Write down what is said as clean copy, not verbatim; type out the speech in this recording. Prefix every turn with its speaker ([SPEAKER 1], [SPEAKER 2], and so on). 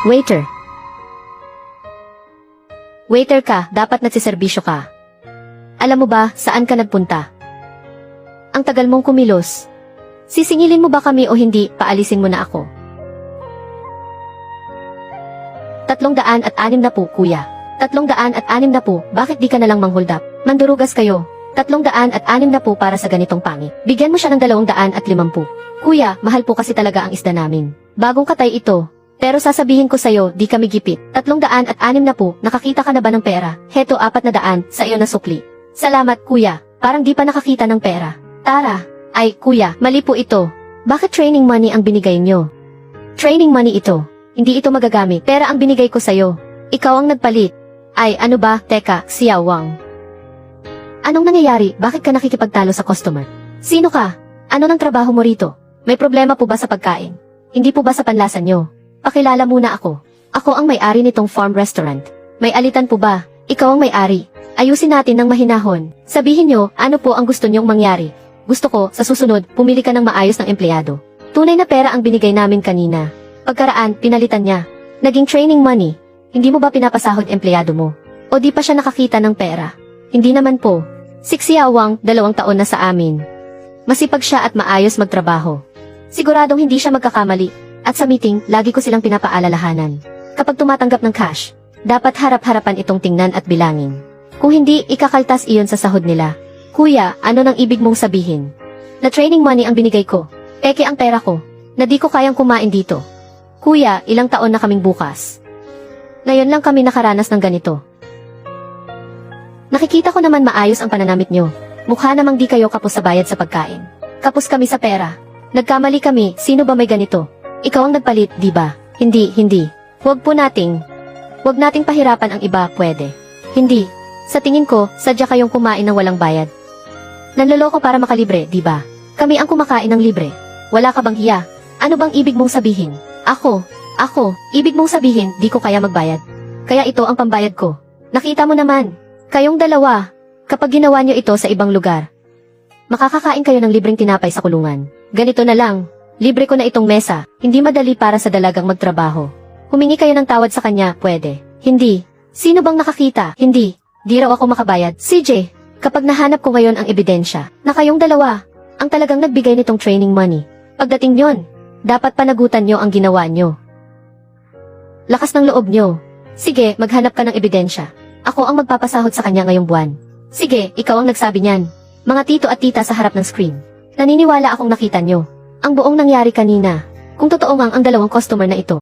[SPEAKER 1] Waiter. Waiter ka, dapat nagsiserbisyo ka. Alam mo ba, saan ka nagpunta? Ang tagal mong kumilos. Sisingilin mo ba kami o hindi, paalisin mo na ako. 360, kuya. 360, bakit di ka nalang manghold up? Mandurugas kayo. 360 para sa ganitong pangit. Bigyan mo siya ng 250. Kuya, mahal po kasi talaga ang isda namin. Bagong katay ito. Pero sasabihin ko sa'yo, di kami gipit. 360, nakakita ka na ba ng pera? Heto 400, sa iyo na sukli. Salamat, kuya. Parang di pa nakakita ng pera. Tara. Ay, kuya, mali po ito. Bakit training money ang binigay nyo? Training money ito. Hindi ito magagamit. Pera ang binigay ko sa'yo. Ikaw ang nagpalit. Ay, ano ba? Teka, Xiao Wang. Anong nangyayari? Bakit ka nakikipagtalo sa customer? Sino ka? Ano ng trabaho mo rito? May problema po ba sa pagkain? Hindi po ba sa panlasa nyo? Pakilala muna ako. Ako ang may-ari nitong farm restaurant. May alitan po ba? Ikaw ang may-ari. Ayusin natin ng mahinahon. Sabihin nyo, ano po ang gusto nyong mangyari? Gusto ko, sa susunod, pumili ka ng maayos ng empleyado. Tunay na pera ang binigay namin kanina. Pagkaraan, pinalitan niya. Naging training money. Hindi mo ba pinapasahod empleyado mo? O di pa siya nakakita ng pera? Hindi naman po. Si Xiao Wang, 2 taon na sa amin. Masipag siya at maayos magtrabaho. Siguradong hindi siya magkakamali. At sa meeting, lagi ko silang pinapaalalahanan. Kapag tumatanggap ng cash, dapat harap-harapan itong tingnan at bilangin. Kung hindi, ikakaltas iyon sa sahod nila. Kuya, ano nang ibig mong sabihin? Na training money ang binigay ko. Peke ang pera ko. Na di ko kayang kumain dito. Kuya, ilang taon na kaming bukas. Ngayon lang kami nakaranas ng ganito. Nakikita ko naman maayos ang pananamit nyo. Mukha namang di kayo kapos sa bayad sa pagkain. Kapos kami sa pera. Nagkamali kami, sino ba may ganito? Ikaw ang nagpalit, di ba? Hindi. Huwag nating pahirapan ang iba, pwede. Hindi. Sa tingin ko, sadya kayong kumain ng walang bayad. Nanloloko para makalibre, di ba? Kami ang kumakain ng libre. Wala ka bang hiya? Ano bang ibig mong sabihin? Ako, ibig mong sabihin, di ko kaya magbayad. Kaya ito ang pambayad ko. Nakita mo naman, kayong dalawa, kapag ginawa nyo ito sa ibang lugar, makakakain kayo ng libreng tinapay sa kulungan. Ganito na lang, libre ko na itong mesa, hindi madali para sa dalagang magtrabaho. Humingi kayo ng tawad sa kanya, pwede. Hindi. Sino bang nakakita? Hindi. Di raw ako makabayad. CJ, kapag nahanap ko ngayon ang ebidensya, na kayong dalawa, ang talagang nagbigay nitong training money. Pagdating nyon, dapat panagutan nyo ang ginawa nyo. Lakas ng loob nyo. Sige, maghanap ka ng ebidensya. Ako ang magpapasahod sa kanya ngayong buwan. Sige, ikaw ang nagsabi niyan. Mga tito at tita sa harap ng screen. Naniniwala akong nakita nyo. Ang buong nangyari kanina. Kung totoo ngang ang 2 customer na ito,